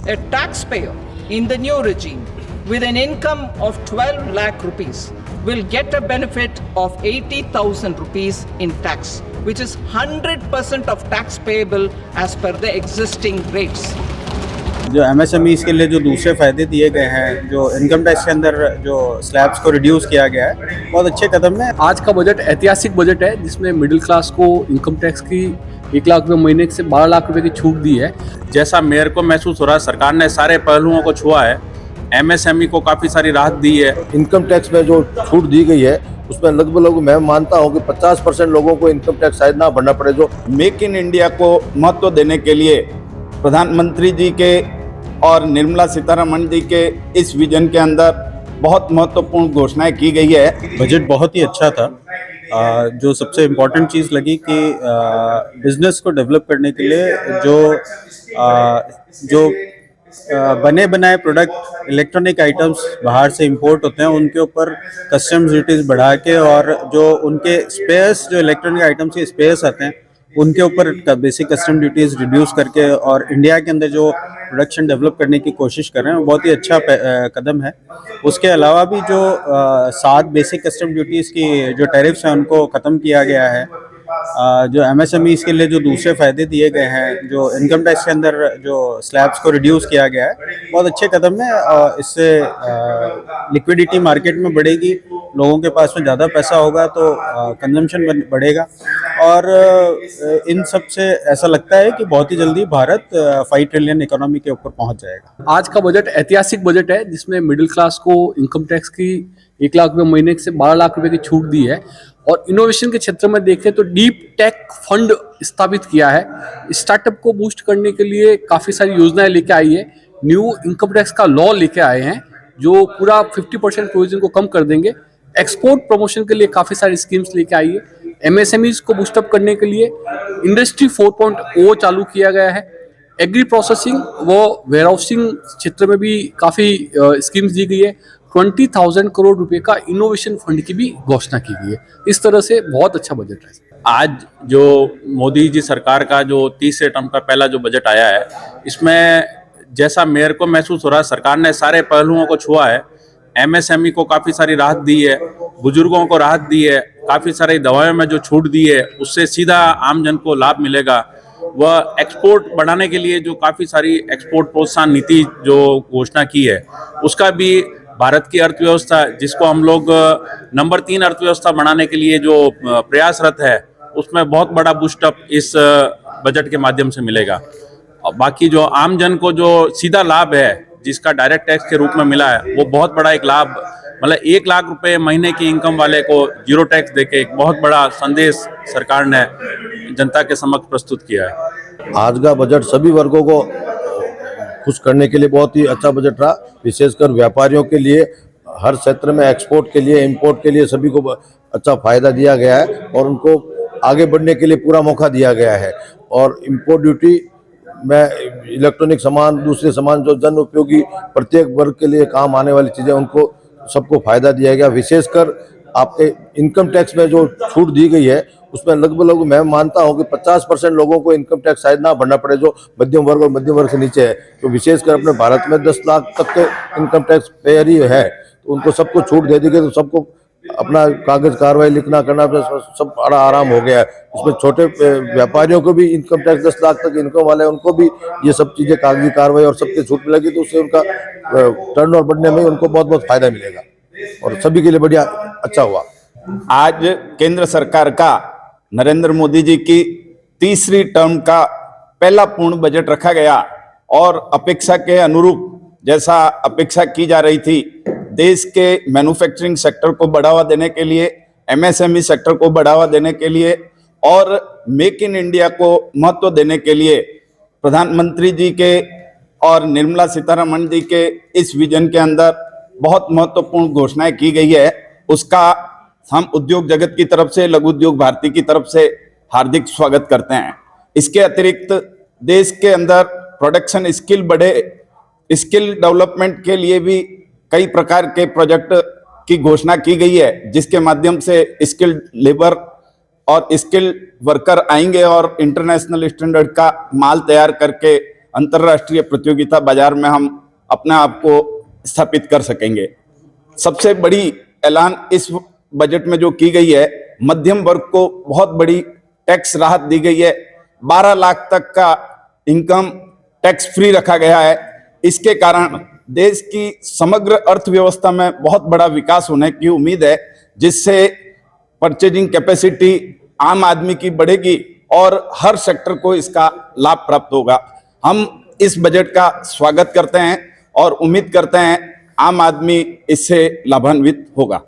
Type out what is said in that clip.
A taxpayer in the new regime with an income of 12 lakh rupees will get a benefit of 80,000 rupees in tax, which is 100% of tax payable as per the existing rates. जो MSMEs के लिए जो दूसरे फ़ायदे दिए गए हैं, जो इनकम टैक्स के अंदर जो स्लैब्स को रिड्यूस किया गया है, बहुत अच्छे कदम है। आज का बजट ऐतिहासिक बजट है जिसमें मिडिल क्लास को इनकम टैक्स की 1 लाख रुपये महीने से 12 लाख रुपए की छूट दी है। जैसा मेयर को महसूस हो रहा है, सरकार ने सारे पहलुओं को छुआ है, एमएसएमई को काफ़ी सारी राहत दी है। इनकम टैक्स में जो छूट दी गई है उसमें लगभग मैं मानता हूं कि 50% लोगों को इनकम टैक्स शायद ना भरना पड़े। जो मेक इन इंडिया को महत्व देने के लिए प्रधानमंत्री जी के और निर्मला सीतारमण जी के इस विजन के अंदर बहुत महत्वपूर्ण घोषणाएं की गई है। बजट बहुत ही अच्छा था। जो सबसे इम्पोर्टेंट चीज़ लगी कि बिजनेस को डेवलप करने के लिए जो बने बनाए प्रोडक्ट इलेक्ट्रॉनिक आइटम्स बाहर से इंपोर्ट होते हैं उनके ऊपर कस्टम्स ड्यूटीज़ बढ़ा के, और जो उनके स्पेयर्स, जो इलेक्ट्रॉनिक आइटम्स के स्पेयर्स आते हैं उनके ऊपर बेसिक कस्टम ड्यूटीज़ रिड्यूस करके और इंडिया के अंदर जो प्रोडक्शन डेवलप करने की कोशिश कर रहे हैं, वो बहुत ही अच्छा कदम है। उसके अलावा भी जो 7 बेसिक कस्टम ड्यूटीज़ की जो टैरिफ्स हैं उनको ख़त्म किया गया है। जो एमएसएमईज के लिए जो दूसरे फ़ायदे दिए गए हैं, जो इनकम टैक्स के अंदर जो स्लैब्स को रिड्यूस किया गया है, बहुत अच्छे कदम है। इससे लिक्विडिटी मार्केट में बढ़ेगी, लोगों के पास में ज़्यादा पैसा होगा तो कंजम्पशन बढ़ेगा, और इन सब से ऐसा लगता है कि बहुत ही जल्दी भारत 5 ट्रिलियन इकोनॉमी के ऊपर पहुंच जाएगा। आज का बजट ऐतिहासिक बजट है जिसमें मिडिल क्लास को इनकम टैक्स की 1 लाख रुपये महीने से 12 लाख रुपए की छूट दी है, और इनोवेशन के क्षेत्र में देखें तो डीप टेक फंड स्थापित किया है। स्टार्टअप को बूस्ट करने के लिए काफ़ी सारी योजनाएं लेके आई है। न्यू इनकम टैक्स का लॉ लेके आए हैं जो पूरा 50% प्रोविजन को कम कर देंगे। एक्सपोर्ट प्रमोशन के लिए काफ़ी सारी स्कीम्स लेके आई है। एमएसएमईज को बूस्टअप करने के लिए इंडस्ट्री 4.0 चालू किया गया है। एग्री प्रोसेसिंग व वेयरहाउसिंग क्षेत्र में भी काफ़ी स्कीम्स दी गई है। 20,000 करोड़ रुपए का इनोवेशन फंड की भी घोषणा की गई है। इस तरह से बहुत अच्छा बजट है। आज जो मोदी जी सरकार का जो तीसरे टर्म का पहला जो बजट आया है, इसमें जैसा मेयर को महसूस हो रहा है, सरकार ने सारे पहलुओं को छुआ है। एमएसएमई को काफ़ी सारी राहत दी है, बुजुर्गों को राहत दी है, काफ़ी सारी दवाओं में जो छूट दी है उससे सीधा आम जन को लाभ मिलेगा। वह एक्सपोर्ट बढ़ाने के लिए जो काफ़ी सारी एक्सपोर्ट प्रोत्साहन नीति जो घोषणा की है, उसका भी भारत की अर्थव्यवस्था, जिसको हम लोग नंबर 3 अर्थव्यवस्था बनाने के लिए जो प्रयासरत है, उसमें बहुत बड़ा बूस्टअप इस बजट के माध्यम से मिलेगा। और बाकी जो आम जन को जो सीधा लाभ है, जिसका डायरेक्ट टैक्स के रूप में मिला है, वो बहुत बड़ा एक लाभ, मतलब 1 लाख रुपए महीने की इनकम वाले को 0 टैक्स देके एक बहुत बड़ा संदेश सरकार ने जनता के समक्ष प्रस्तुत किया है। आज का बजट सभी वर्गों को खुश करने के लिए बहुत ही अच्छा बजट रहा। विशेषकर व्यापारियों के लिए, हर क्षेत्र में एक्सपोर्ट के लिए, इंपोर्ट के लिए सभी को अच्छा फायदा दिया गया है और उनको आगे बढ़ने के लिए पूरा मौका दिया गया है। और इंपोर्ट ड्यूटी में इलेक्ट्रॉनिक सामान, दूसरे सामान जो जन उपयोगी प्रत्येक वर्ग के लिए काम आने वाली चीज़ें, उनको सबको फायदा दिया गया। विशेषकर आपके इनकम टैक्स में जो छूट दी गई है उसमें लगभग मैं मानता हूं कि 50% लोगों को इनकम टैक्स शायद ना भरना पड़े, जो मध्यम वर्ग और मध्यम वर्ग से नीचे है। तो विशेषकर अपने भारत में 10 लाख तक के इनकम टैक्स पेयर ही है, तो उनको सबको छूट दे दी गई, तो सबको अपना कागज कार्रवाई लिखना करना सब बड़ा आराम हो गया है। उसमें छोटे व्यापारियों को भी इनकम टैक्स 10 लाख तक इनकम वाले, उनको भी ये सब चीज़ें कागजी कार्रवाई और सबकी छूट मिलेगी, तो उससे उनका टर्नओवर बढ़ने में उनको बहुत बहुत फायदा मिलेगा और सभी के लिए बढ़िया अच्छा हुआ। आज केंद्र सरकार का, नरेंद्र मोदी जी की तीसरी टर्म का पहला पूर्ण बजट रखा गया और अपेक्षा के अनुरूप, जैसा अपेक्षा की जा रही थी, देश के मैन्युफैक्चरिंग सेक्टर को बढ़ावा देने के लिए, एमएसएमई सेक्टर को बढ़ावा देने के लिए और मेक इन इंडिया को महत्व देने के लिए प्रधानमंत्री जी के और निर्मला सीतारमण जी के इस विजन के अंदर बहुत महत्वपूर्ण घोषणाएं की गई है। उसका हम उद्योग जगत की तरफ से, लघु उद्योग भारती की तरफ से हार्दिक स्वागत करते हैं। इसके अतिरिक्त देश के अंदर प्रोडक्शन स्किल बढ़े, स्किल डेवलपमेंट के लिए भी कई प्रकार के प्रोजेक्ट की घोषणा की गई है, जिसके माध्यम से स्किल्ड लेबर और स्किल्ड वर्कर आएंगे और इंटरनेशनल स्टैंडर्ड का माल तैयार करके अंतर्राष्ट्रीय प्रतियोगिता बाजार में हम अपने आप को स्थापित कर सकेंगे। सबसे बड़ी ऐलान इस बजट में जो की गई है, मध्यम वर्ग को बहुत बड़ी टैक्स राहत दी गई है। 12 लाख तक का इनकम टैक्स फ्री रखा गया है। इसके कारण देश की समग्र अर्थव्यवस्था में बहुत बड़ा विकास होने की उम्मीद है, जिससे परचेजिंग कैपेसिटी आम आदमी की बढ़ेगी और हर सेक्टर को इसका लाभ प्राप्त होगा। हम इस बजट का स्वागत करते हैं और उम्मीद करते हैं आम आदमी इससे लाभान्वित होगा।